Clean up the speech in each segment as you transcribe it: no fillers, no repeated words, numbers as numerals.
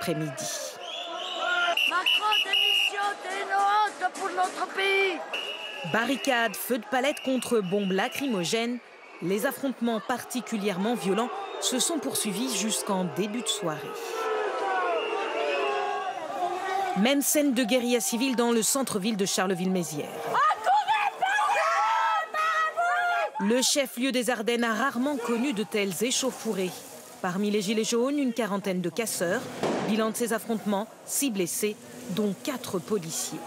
l'après-midi. Macron, démission, t'es une honte pour notre pays. Barricades, feux de palette contre bombes lacrymogènes, les affrontements particulièrement violents se sont poursuivis jusqu'en début de soirée. Même scène de guérilla civile dans le centre-ville de Charleville-Mézières. Le chef-lieu des Ardennes a rarement connu de telles échauffourées. Parmi les gilets jaunes, une quarantaine de casseurs. Bilan de ces affrontements, 6 blessés, dont 4 policiers.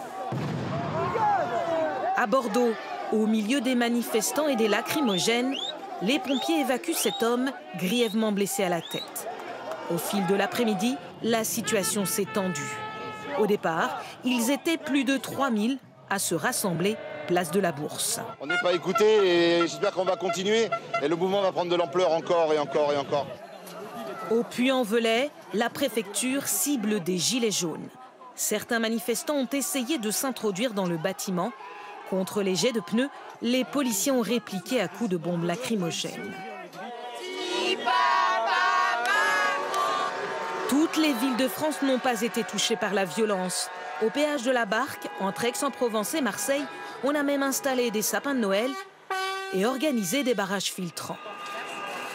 À Bordeaux, au milieu des manifestants et des lacrymogènes, les pompiers évacuent cet homme grièvement blessé à la tête. Au fil de l'après-midi, la situation s'est tendue. Au départ, ils étaient plus de 3000 à se rassembler place de la Bourse. On n'est pas écouté et j'espère qu'on va continuer et le mouvement va prendre de l'ampleur encore et encore et encore. Au Puy-en-Velay, la préfecture cible des gilets jaunes. Certains manifestants ont essayé de s'introduire dans le bâtiment. Contre les jets de pneus, les policiers ont répliqué à coups de bombes lacrymogènes. Toutes les villes de France n'ont pas été touchées par la violence. Au péage de la Barque, entre Aix-en-Provence et Marseille, on a même installé des sapins de Noël et organisé des barrages filtrants.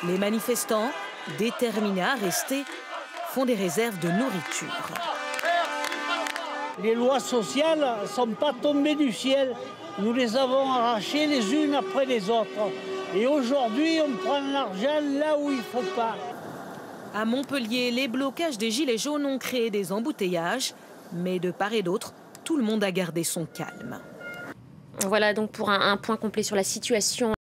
Les manifestants, déterminés à rester, font des réserves de nourriture. Les lois sociales ne sont pas tombées du ciel. Nous les avons arrachées les unes après les autres. Et aujourd'hui, on prend l'argent là où il ne faut pas. À Montpellier, les blocages des gilets jaunes ont créé des embouteillages. Mais de part et d'autre, tout le monde a gardé son calme. Voilà donc pour un point complet sur la situation.